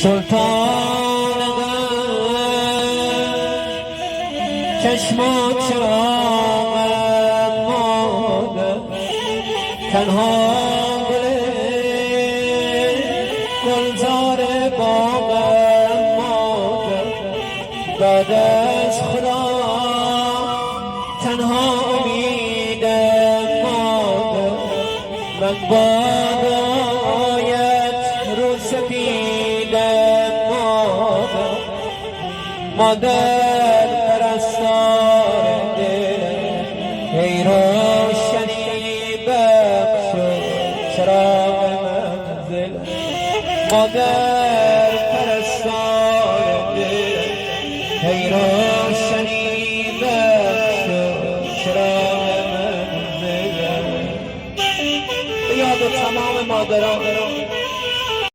سلطان چشمات چراغ ماده تنها گلزار باغ ماده بعد از خدا تنها امید ماده من بادایت رو سپید مادر پرستار دل ای روشنی بخش و چراغ منزل مادر